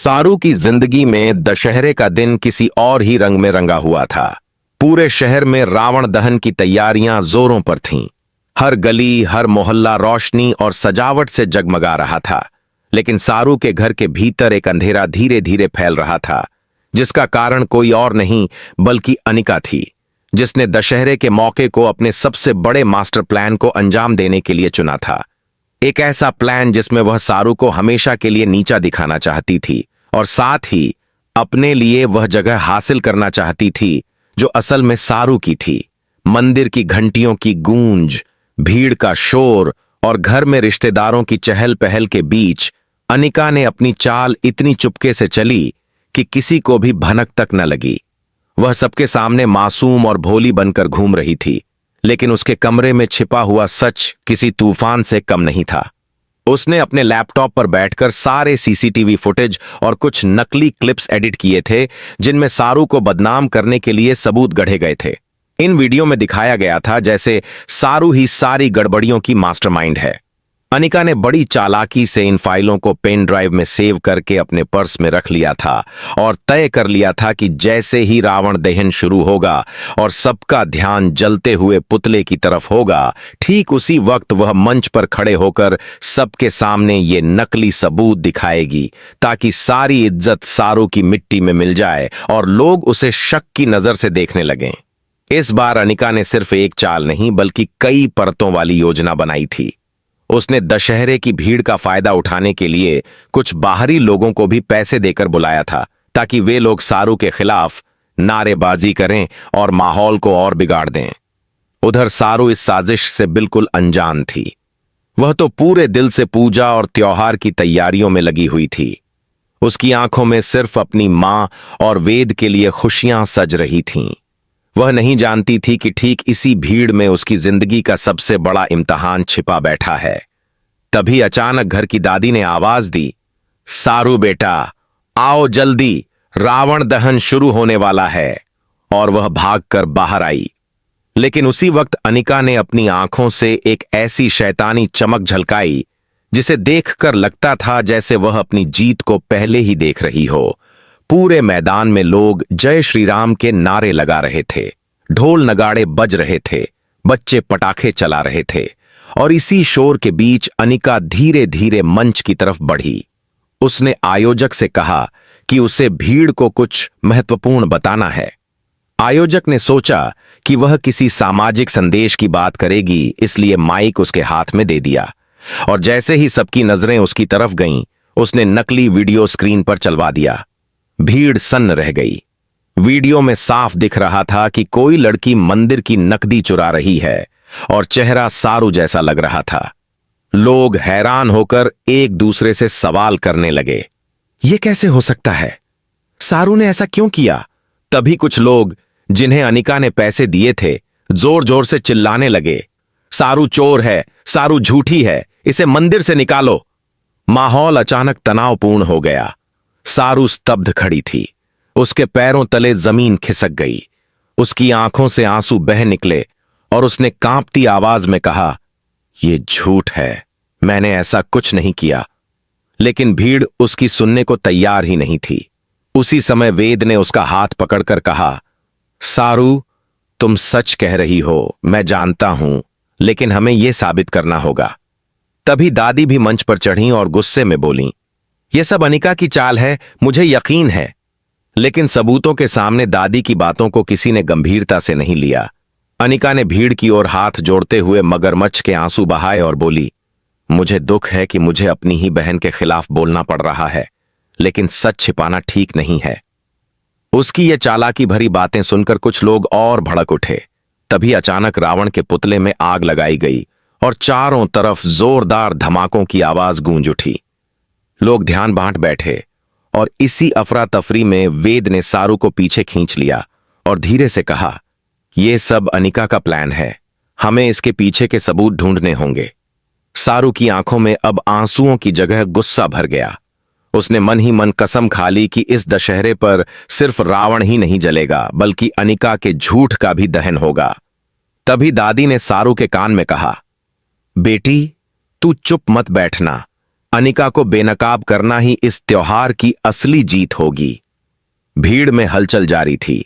सारू की जिंदगी में दशहरे का दिन किसी और ही रंग में रंगा हुआ था। पूरे शहर में रावण दहन की तैयारियां जोरों पर थीं। हर गली, हर मोहल्ला रोशनी और सजावट से जगमगा रहा था। लेकिन सारू के घर के भीतर एक अंधेरा धीरे धीरे फैल रहा था, जिसका कारण कोई और नहीं बल्कि अनिका थी, जिसने दशहरे के मौके को अपने सबसे बड़े मास्टर प्लान को अंजाम देने के लिए चुना था। एक ऐसा प्लान जिसमें वह सारू को हमेशा के लिए नीचा दिखाना चाहती थी और साथ ही अपने लिए वह जगह हासिल करना चाहती थी जो असल में सारू की थी। मंदिर की घंटियों की गूंज, भीड़ का शोर और घर में रिश्तेदारों की चहल पहल के बीच अनिका ने अपनी चाल इतनी चुपके से चली कि किसी को भी भनक तक न लगी। वह सबके सामने मासूम और भोली बनकर घूम रही थी, लेकिन उसके कमरे में छिपा हुआ सच किसी तूफान से कम नहीं था। उसने अपने लैपटॉप पर बैठकर सारे सीसीटीवी फुटेज और कुछ नकली क्लिप्स एडिट किए थे, जिनमें सारू को बदनाम करने के लिए सबूत गढ़े गए थे। इन वीडियो में दिखाया गया था जैसे सारू ही सारी गड़बड़ियों की मास्टरमाइंड है। अनिका ने बड़ी चालाकी से इन फाइलों को पेन ड्राइव में सेव करके अपने पर्स में रख लिया था और तय कर लिया था कि जैसे ही रावण दहन शुरू होगा और सबका ध्यान जलते हुए पुतले की तरफ होगा, ठीक उसी वक्त वह मंच पर खड़े होकर सबके सामने ये नकली सबूत दिखाएगी, ताकि सारी इज्जत सारू की मिट्टी में मिल जाए और लोग उसे शक की नजर से देखने लगें। इस बार अनिका ने सिर्फ एक चाल नहीं बल्कि कई परतों वाली योजना बनाई थी। उसने दशहरे की भीड़ का फायदा उठाने के लिए कुछ बाहरी लोगों को भी पैसे देकर बुलाया था, ताकि वे लोग सारू के खिलाफ नारेबाजी करें और माहौल को और बिगाड़ दें। उधर सारू इस साजिश से बिल्कुल अनजान थी। वह तो पूरे दिल से पूजा और त्योहार की तैयारियों में लगी हुई थी। उसकी आंखों में सिर्फ अपनी मां और वेद के लिए खुशियां सज रही थीं। वह नहीं जानती थी कि ठीक इसी भीड़ में उसकी जिंदगी का सबसे बड़ा इम्तिहान छिपा बैठा है। तभी अचानक घर की दादी ने आवाज दी, सारू बेटा, आओ जल्दी, रावण दहन शुरू होने वाला है। और वह भागकर बाहर आई। लेकिन उसी वक्त अनिका ने अपनी आंखों से एक ऐसी शैतानी चमक झलकाई जिसे देखकर लगता था जैसे वह अपनी जीत को पहले ही देख रही हो। पूरे मैदान में लोग जय श्री राम के नारे लगा रहे थे, ढोल नगाड़े बज रहे थे, बच्चे पटाखे चला रहे थे और इसी शोर के बीच अनिका धीरे धीरे मंच की तरफ बढ़ी। उसने आयोजक से कहा कि उसे भीड़ को कुछ महत्वपूर्ण बताना है। आयोजक ने सोचा कि वह किसी सामाजिक संदेश की बात करेगी, इसलिए माइक उसके हाथ में दे दिया और जैसे ही सबकी नजरें उसकी तरफ गईं, उसने नकली वीडियो स्क्रीन पर चलवा दिया। भीड़ सन्न रह गई। वीडियो में साफ दिख रहा था कि कोई लड़की मंदिर की नकदी चुरा रही है और चेहरा सारू जैसा लग रहा था। लोग हैरान होकर एक दूसरे से सवाल करने लगे, यह कैसे हो सकता है? सारू ने ऐसा क्यों किया? तभी कुछ लोग, जिन्हें अनिका ने पैसे दिए थे, जोर जोर से चिल्लाने लगे, सारू चोर है, सारू झूठी है, इसे मंदिर से निकालो। माहौल अचानक तनावपूर्ण हो गया। सारू स्तब्ध खड़ी थी। उसके पैरों तले जमीन खिसक गई। उसकी आंखों से आंसू बह निकले और उसने कांपती आवाज में कहा, यह झूठ है, मैंने ऐसा कुछ नहीं किया। लेकिन भीड़ उसकी सुनने को तैयार ही नहीं थी। उसी समय वेद ने उसका हाथ पकड़कर कहा, सारू, तुम सच कह रही हो, मैं जानता हूं, लेकिन हमें यह साबित करना होगा। तभी दादी भी मंच पर चढ़ी और गुस्से में बोली, यह सब अनिका की चाल है, मुझे यकीन है। लेकिन सबूतों के सामने दादी की बातों को किसी ने गंभीरता से नहीं लिया। अनिका ने भीड़ की ओर हाथ जोड़ते हुए मगरमच्छ के आंसू बहाए और बोली, मुझे दुख है कि मुझे अपनी ही बहन के खिलाफ बोलना पड़ रहा है, लेकिन सच छिपाना ठीक नहीं है। उसकी ये चालाकी भरी बातें सुनकर कुछ लोग और भड़क उठे। तभी अचानक रावण के पुतले में आग लगाई गई और चारों तरफ जोरदार धमाकों की आवाज गूंज उठी। लोग ध्यान बांट बैठे और इसी अफरा तफरी में वेद ने सारू को पीछे खींच लिया और धीरे से कहा, यह सब अनिका का प्लान है, हमें इसके पीछे के सबूत ढूंढने होंगे। सारू की आंखों में अब आंसुओं की जगह गुस्सा भर गया। उसने मन ही मन कसम खा ली कि इस दशहरे पर सिर्फ रावण ही नहीं जलेगा, बल्कि अनिका के झूठ का भी दहन होगा। तभी दादी ने सारू के कान में कहा, बेटी, तू चुप मत बैठना, अनिका को बेनकाब करना ही इस त्योहार की असली जीत होगी। भीड़ में हलचल जारी थी।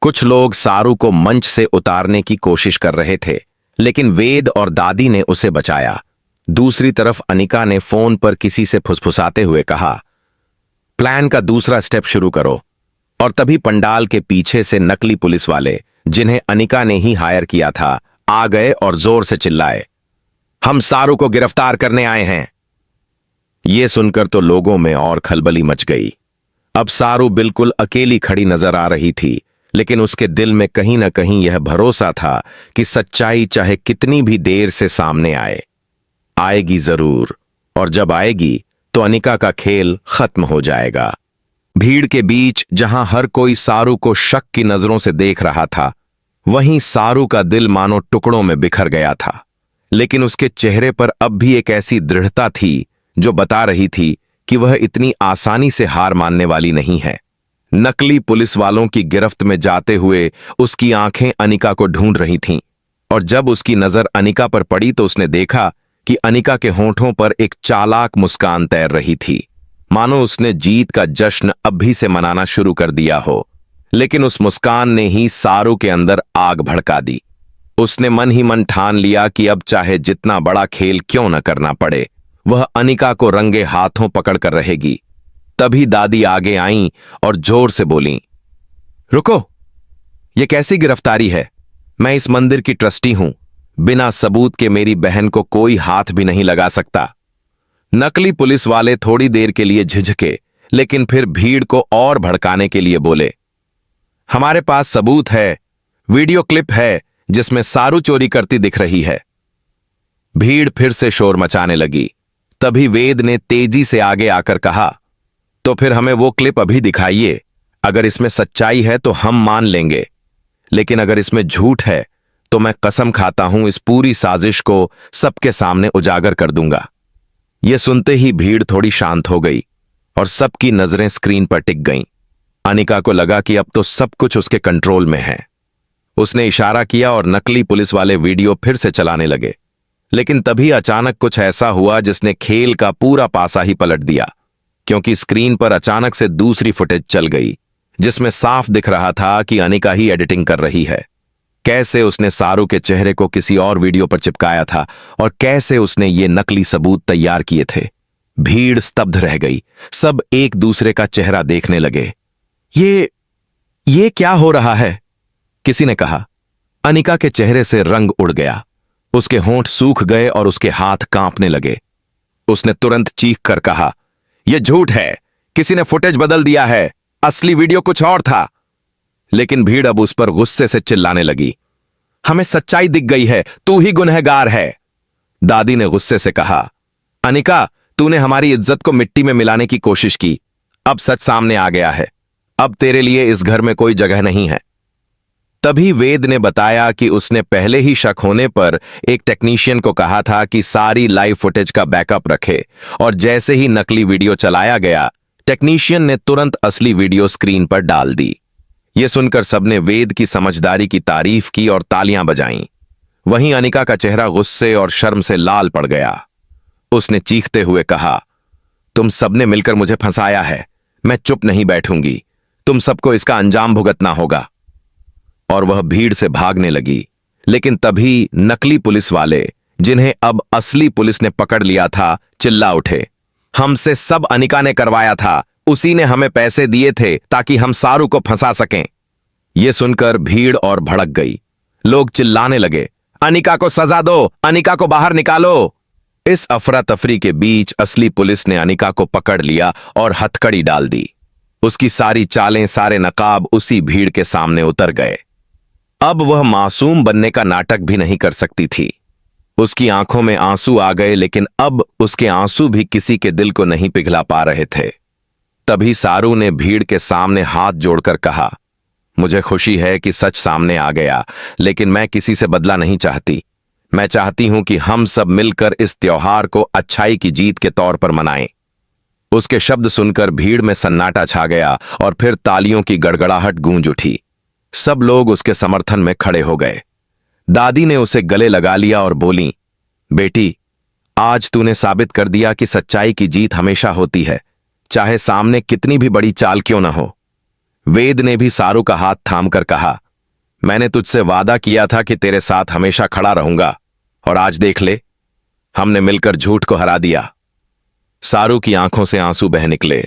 कुछ लोग सारू को मंच से उतारने की कोशिश कर रहे थे, लेकिन वेद और दादी ने उसे बचाया। दूसरी तरफ अनिका ने फोन पर किसी से फुसफुसाते हुए कहा, प्लान का दूसरा स्टेप शुरू करो। और तभी पंडाल के पीछे से नकली पुलिस वाले, जिन्हें अनिका ने ही हायर किया था, आ गए और जोर से चिल्लाए, हम सारू को गिरफ्तार करने आए हैं। यह सुनकर तो लोगों में और खलबली मच गई। अब सारू बिल्कुल अकेली खड़ी नजर आ रही थी, लेकिन उसके दिल में कहीं ना कहीं यह भरोसा था कि सच्चाई चाहे कितनी भी देर से सामने आएगी जरूर, और जब आएगी तो अनिका का खेल खत्म हो जाएगा। भीड़ के बीच जहां हर कोई सारू को शक की नजरों से देख रहा था, वहीं सारू का दिल मानो टुकड़ों में बिखर गया था। लेकिन उसके चेहरे पर अब भी एक ऐसी दृढ़ता थी जो बता रही थी कि वह इतनी आसानी से हार मानने वाली नहीं है। नकली पुलिस वालों की गिरफ्त में जाते हुए उसकी आंखें अनिका को ढूंढ रही थीं, और जब उसकी नजर अनिका पर पड़ी तो उसने देखा कि अनिका के होंठों पर एक चालाक मुस्कान तैर रही थी, मानो उसने जीत का जश्न अब भी से मनाना शुरू कर दिया हो। लेकिन उस मुस्कान ने ही सारू के अंदर आग भड़का दी। उसने मन ही मन ठान लिया कि अब चाहे जितना बड़ा खेल क्यों न करना पड़े, वह अनिका को रंगे हाथों पकड़कर रहेगी। तभी दादी आगे आईं और जोर से बोलीं, रुको, यह कैसी गिरफ्तारी है? मैं इस मंदिर की ट्रस्टी हूं। बिना सबूत के मेरी बहन को कोई हाथ भी नहीं लगा सकता। नकली पुलिस वाले थोड़ी देर के लिए झिझके, लेकिन फिर भीड़ को और भड़काने के लिए बोले, हमारे पास सबूत है, वीडियो क्लिप है जिसमें सारू चोरी करती दिख रही है। भीड़ फिर से शोर मचाने लगी। तभी वेद ने तेजी से आगे आकर कहा, तो फिर हमें वो क्लिप अभी दिखाइए। अगर इसमें सच्चाई है तो हम मान लेंगे, लेकिन अगर इसमें झूठ है तो मैं कसम खाता हूं इस पूरी साजिश को सबके सामने उजागर कर दूंगा। यह सुनते ही भीड़ थोड़ी शांत हो गई और सबकी नजरें स्क्रीन पर टिक गईं। अनिका को लगा कि अब तो सब कुछ उसके कंट्रोल में है। उसने इशारा किया और नकली पुलिस वाले वीडियो फिर से चलाने लगे। लेकिन तभी अचानक कुछ ऐसा हुआ जिसने खेल का पूरा पासा ही पलट दिया, क्योंकि स्क्रीन पर अचानक से दूसरी फुटेज चल गई, जिसमें साफ दिख रहा था कि अनिका ही एडिटिंग कर रही है। कैसे उसने सारू के चेहरे को किसी और वीडियो पर चिपकाया था और कैसे उसने ये नकली सबूत तैयार किए थे। भीड़ स्तब्ध रह गई। सब एक दूसरे का चेहरा देखने लगे। ये क्या हो रहा है? किसी ने कहा। अनिका के चेहरे से रंग उड़ गया। उसके होंठ सूख गए और उसके हाथ कांपने लगे। उसने तुरंत चीख कर कहा, यह झूठ है, किसी ने फुटेज बदल दिया है, असली वीडियो कुछ और था। लेकिन भीड़ अब उस पर गुस्से से चिल्लाने लगी, हमें सच्चाई दिख गई है, तू ही गुनहगार है। दादी ने गुस्से से कहा, अनिका, तूने हमारी इज्जत को मिट्टी में मिलाने की कोशिश की। अब सच सामने आ गया है। अब तेरे लिए इस घर में कोई जगह नहीं है। तभी वेद ने बताया कि उसने पहले ही शक होने पर एक टेक्नीशियन को कहा था कि सारी लाइव फुटेज का बैकअप रखे, और जैसे ही नकली वीडियो चलाया गया, टेक्नीशियन ने तुरंत असली वीडियो स्क्रीन पर डाल दी। यह सुनकर सबने वेद की समझदारी की तारीफ की और तालियां बजाईं। वहीं अनिका का चेहरा गुस्से और शर्म से लाल पड़ गया। उसने चीखते हुए कहा, तुम सबने मिलकर मुझे फंसाया है, मैं चुप नहीं बैठूंगी, तुम सबको इसका अंजाम भुगतना होगा। और वह भीड़ से भागने लगी। लेकिन तभी नकली पुलिस वाले, जिन्हें अब असली पुलिस ने पकड़ लिया था, चिल्ला उठे, हमसे सब अनिका ने करवाया था, उसी ने हमें पैसे दिए थे ताकि हम सारू को फंसा सकें। यह सुनकर भीड़ और भड़क गई। लोग चिल्लाने लगे, अनिका को सजा दो, अनिका को बाहर निकालो। इस अफरा तफरी के बीच असली पुलिस ने अनिका को पकड़ लिया और हथकड़ी डाल दी। उसकी सारी चालें, सारे नकाब उसी भीड़ के सामने उतर गए। अब वह मासूम बनने का नाटक भी नहीं कर सकती थी। उसकी आंखों में आंसू आ गए, लेकिन अब उसके आंसू भी किसी के दिल को नहीं पिघला पा रहे थे। तभी सारू ने भीड़ के सामने हाथ जोड़कर कहा, मुझे खुशी है कि सच सामने आ गया, लेकिन मैं किसी से बदला नहीं चाहती। मैं चाहती हूं कि हम सब मिलकर इस त्योहार को अच्छाई की जीत के तौर पर मनाएं। उसके शब्द सुनकर भीड़ में सन्नाटा छा गया और फिर तालियों की गड़गड़ाहट गूंज उठी। सब लोग उसके समर्थन में खड़े हो गए। दादी ने उसे गले लगा लिया और बोली, बेटी, आज तूने साबित कर दिया कि सच्चाई की जीत हमेशा होती है, चाहे सामने कितनी भी बड़ी चाल क्यों न हो। वेद ने भी सारू का हाथ थामकर कहा, मैंने तुझसे वादा किया था कि तेरे साथ हमेशा खड़ा रहूंगा, और आज देख ले, हमने मिलकर झूठ को हरा दिया। सारू की आंखों से आंसू बह निकले,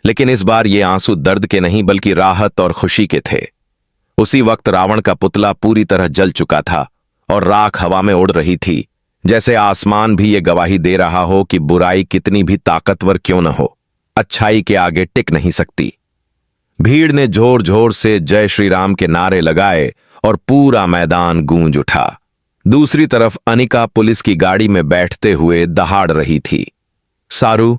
लेकिन इस बार ये आंसू दर्द के नहीं बल्कि राहत और खुशी के थे। उसी वक्त रावण का पुतला पूरी तरह जल चुका था और राख हवा में उड़ रही थी, जैसे आसमान भी ये गवाही दे रहा हो कि बुराई कितनी भी ताकतवर क्यों न हो, अच्छाई के आगे टिक नहीं सकती। भीड़ ने जोर जोर से जय श्री राम के नारे लगाए और पूरा मैदान गूंज उठा। दूसरी तरफ अनिका पुलिस की गाड़ी में बैठते हुए दहाड़ रही थी। सारू,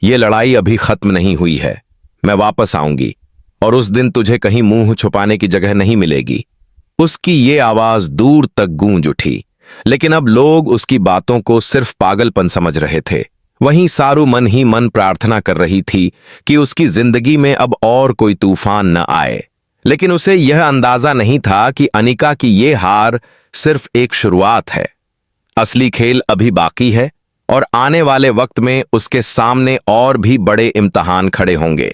ये लड़ाई अभी खत्म नहीं हुई है, मैं वापस आऊंगी और उस दिन तुझे कहीं मुंह छुपाने की जगह नहीं मिलेगी। उसकी ये आवाज दूर तक गूंज उठी, लेकिन अब लोग उसकी बातों को सिर्फ पागलपन समझ रहे थे। वहीं सारू मन ही मन प्रार्थना कर रही थी कि उसकी जिंदगी में अब और कोई तूफान न आए। लेकिन उसे यह अंदाजा नहीं था कि अनिका की ये हार सिर्फ एक शुरुआत है। असली खेल अभी बाकी है और आने वाले वक्त में उसके सामने और भी बड़े इम्तिहान खड़े होंगे।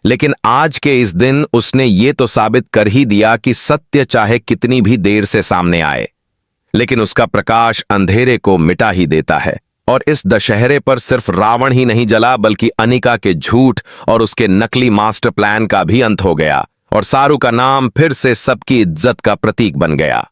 लेकिन आज के इस दिन उसने ये तो साबित कर ही दिया कि सत्य चाहे कितनी भी देर से सामने आए, लेकिन उसका प्रकाश अंधेरे को मिटा ही देता है। और इस दशहरे पर सिर्फ रावण ही नहीं जला, बल्कि अनिका के झूठ और उसके नकली मास्टर प्लान का भी अंत हो गया और सारू का नाम फिर से सबकी इज्जत का प्रतीक बन गया।